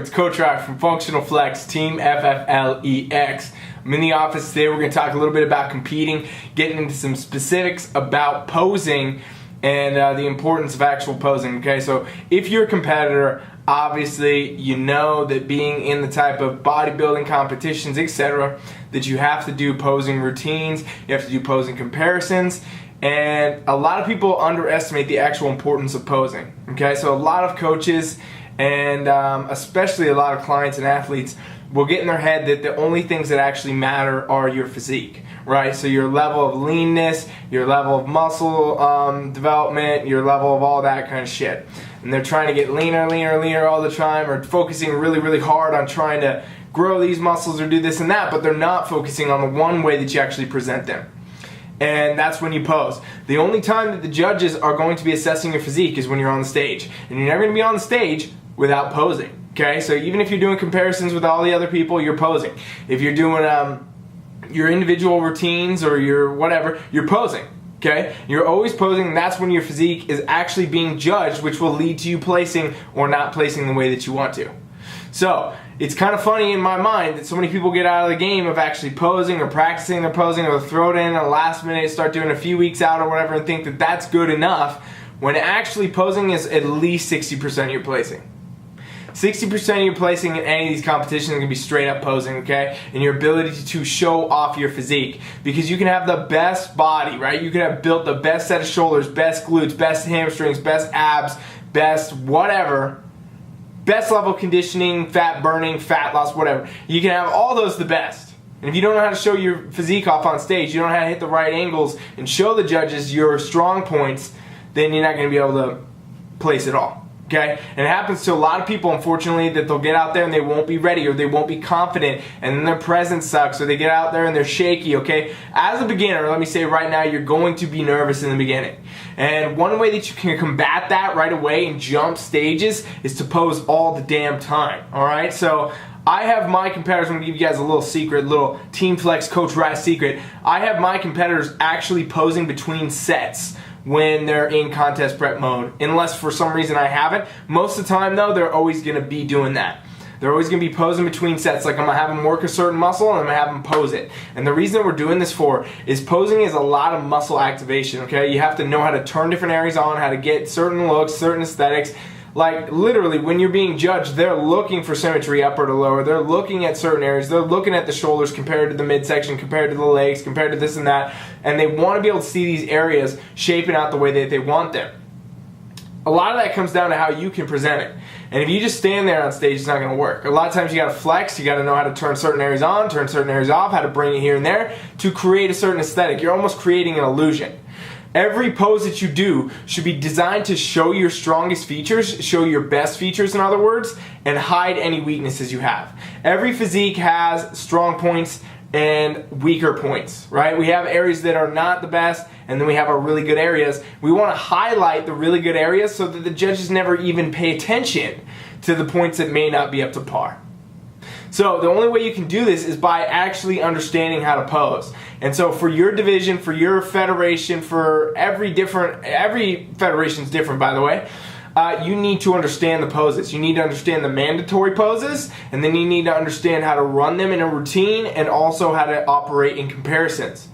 It's Coach Ryan from Functional Flex, Team FFLEX. I'm in the office today. We're going to talk a little bit about competing, getting into some specifics about posing and the importance of actual posing. Okay, so if you're a competitor, obviously you know that being in the type of bodybuilding competitions, etc., that you have to do posing routines, you have to do posing comparisons, and a lot of people underestimate the actual importance of posing. Okay, so a lot of coaches and especially a lot of clients and athletes will get in their head that the only things that actually matter are your physique, right? So your level of leanness, your level of muscle development, your level of all that kind of shit. And they're trying to get leaner all the time, or focusing really hard on trying to grow these muscles or do this and that, but they're not focusing on the one way that you actually present them. And that's when you pose. The only time that the judges are going to be assessing your physique is when you're on the stage. And you're never going to be on the stage without posing. Okay, so even if you're doing comparisons with all the other people, you're posing. If you're doing your individual routines or your whatever, you're posing. Okay, you're always posing, and that's when your physique is actually being judged, which will lead to you placing or not placing the way that you want to. So it's kind of funny in my mind that so many people get out of the game of actually posing or practicing their posing, or throw it in at the last minute, start doing a few weeks out or whatever, and think that that's good enough, when actually posing is at least 60% of your placing. 60% of your placing in any of these competitions is going to be straight up posing, okay? And your ability to show off your physique. Because you can have the best body, right? You can have built the best set of shoulders, best glutes, best hamstrings, best abs, best whatever, best level conditioning, fat burning, fat loss, whatever. You can have all those the best. And if you don't know how to show your physique off on stage, you don't know how to hit the right angles and show the judges your strong points, then you're not going to be able to place it all. Okay? And it happens to a lot of people, unfortunately, that they'll get out there and they won't be ready, or they won't be confident, and then their presence sucks, or they get out there and they're shaky, okay? As a beginner, let me say right now, you're going to be nervous in the beginning. And one way that you can combat that right away and jump stages is to pose all the damn time, alright? So I have my competitors, I'm going to give you guys a little secret, little Team Flex Coach Rat secret. I have my competitors actually posing between sets when they're in contest prep mode, unless for some reason I haven't. Most of the time though, they're always going to be doing that. They're always going to be posing between sets. Like, I'm going to have them work a certain muscle and I'm going to have them pose it. And the reason we're doing this for is posing is a lot of muscle activation, okay? You have to know how to turn different areas on, how to get certain looks, certain aesthetics. Like, literally, when you're being judged, they're looking for symmetry upper to lower. They're looking at certain areas. They're looking at the shoulders compared to the midsection, compared to the legs, compared to this and that. And they want to be able to see these areas shaping out the way that they want them. A lot of that comes down to how you can present it. And if you just stand there on stage, it's not going to work. A lot of times you got to flex. You got to know how to turn certain areas on, turn certain areas off, how to bring it here and there to create a certain aesthetic. You're almost creating an illusion. Every pose that you do should be designed to show your strongest features, show your best features in other words, and hide any weaknesses you have. Every physique has strong points and weaker points, right? We have areas that are not the best, and then we have our really good areas. We want to highlight the really good areas so that the judges never even pay attention to the points that may not be up to par. So the only way you can do this is by actually understanding how to pose. And so for your division, for your federation, for every federation is different, by the way, you need to understand the poses. You need to understand the mandatory poses, and then you need to understand how to run them in a routine, and also how to operate in comparisons.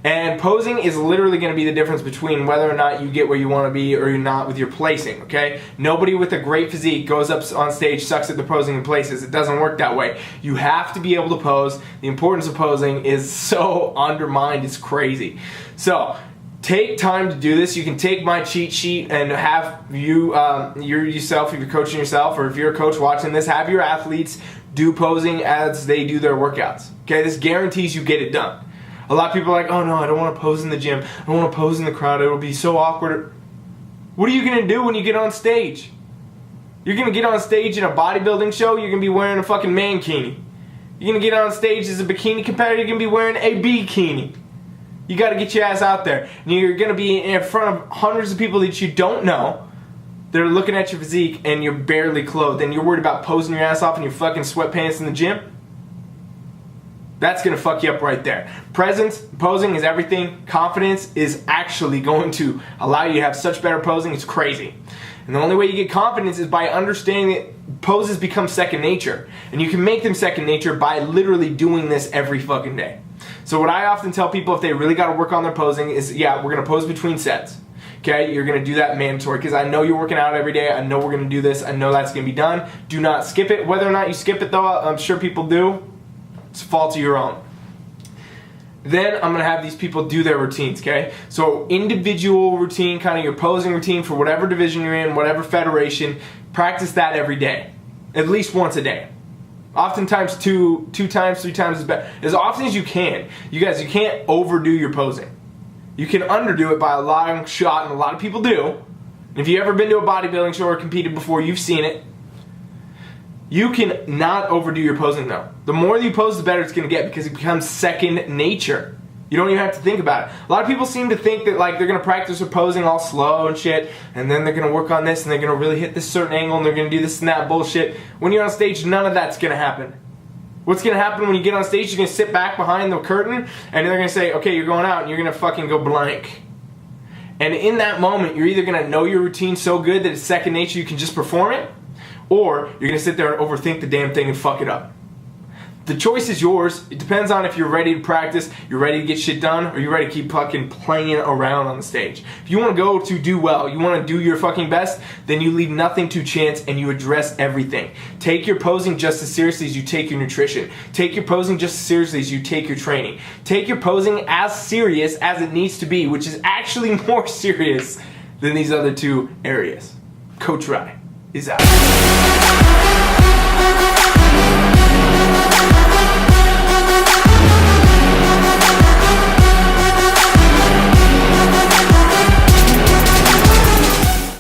And posing is literally going to be the difference between whether or not you get where you want to be or you're not with your placing, okay? Nobody with a great physique goes up on stage, sucks at the posing and places. It doesn't work that way. You have to be able to pose. The importance of posing is so undermined, it's crazy. So take time to do this. You can take my cheat sheet and have you yourself, if you're coaching yourself, or if you're a coach watching this, have your athletes do posing as they do their workouts. Okay, this guarantees you get it done. A lot of people are like, oh no, I don't want to pose in the gym. I don't want to pose in the crowd. It'll be so awkward. What are you going to do when you get on stage? You're going to get on stage in a bodybuilding show, you're going to be wearing a fucking mankini. You're going to get on stage as a bikini competitor, you're going to be wearing a bikini. You got to get your ass out there. And you're going to be in front of hundreds of people that you don't know. They're looking at your physique and you're barely clothed. And you're worried about posing your ass off in your fucking sweatpants in the gym? That's going to fuck you up right there. Presence, posing is everything. Confidence is actually going to allow you to have such better posing. It's crazy. And the only way you get confidence is by understanding that poses become second nature. And you can make them second nature by literally doing this every fucking day. So what I often tell people if they really got to work on their posing is, yeah, we're going to pose between sets. Okay, you're going to do that mandatory because I know you're working out every day. I know we're going to do this. I know that's going to be done. Do not skip it. Whether or not you skip it though, I'm sure people do. It's a fault of your own. Then I'm going to have these people do their routines, okay? So individual routine, kind of your posing routine for whatever division you're in, whatever federation, practice that every day. At least once a day. Oftentimes two times, 3 times is better. As often as you can. You guys, you can't overdo your posing. You can underdo it by a long shot, and a lot of people do. And if you've ever been to a bodybuilding show or competed before, you've seen it. You can not overdo your posing though. The more you pose, the better it's going to get because it becomes second nature. You don't even have to think about it. A lot of people seem to think that like they're going to practice their posing all slow and shit, and then they're going to work on this, and they're going to really hit this certain angle, and they're going to do this and that bullshit. When you're on stage, none of that's going to happen. What's going to happen when you get on stage, you're going to sit back behind the curtain, and they're going to say, okay, you're going out, and you're going to fucking go blank. And in that moment, you're either going to know your routine so good that it's second nature, you can just perform it, or you're going to sit there and overthink the damn thing and fuck it up. The choice is yours. It depends on if you're ready to practice, you're ready to get shit done, or you're ready to keep fucking playing around on the stage. If you want to go to do well, you want to do your fucking best, then you leave nothing to chance and you address everything. Take your posing just as seriously as you take your nutrition. Take your posing just as seriously as you take your training. Take your posing as serious as it needs to be, which is actually more serious than these other two areas. Coach Rye is out.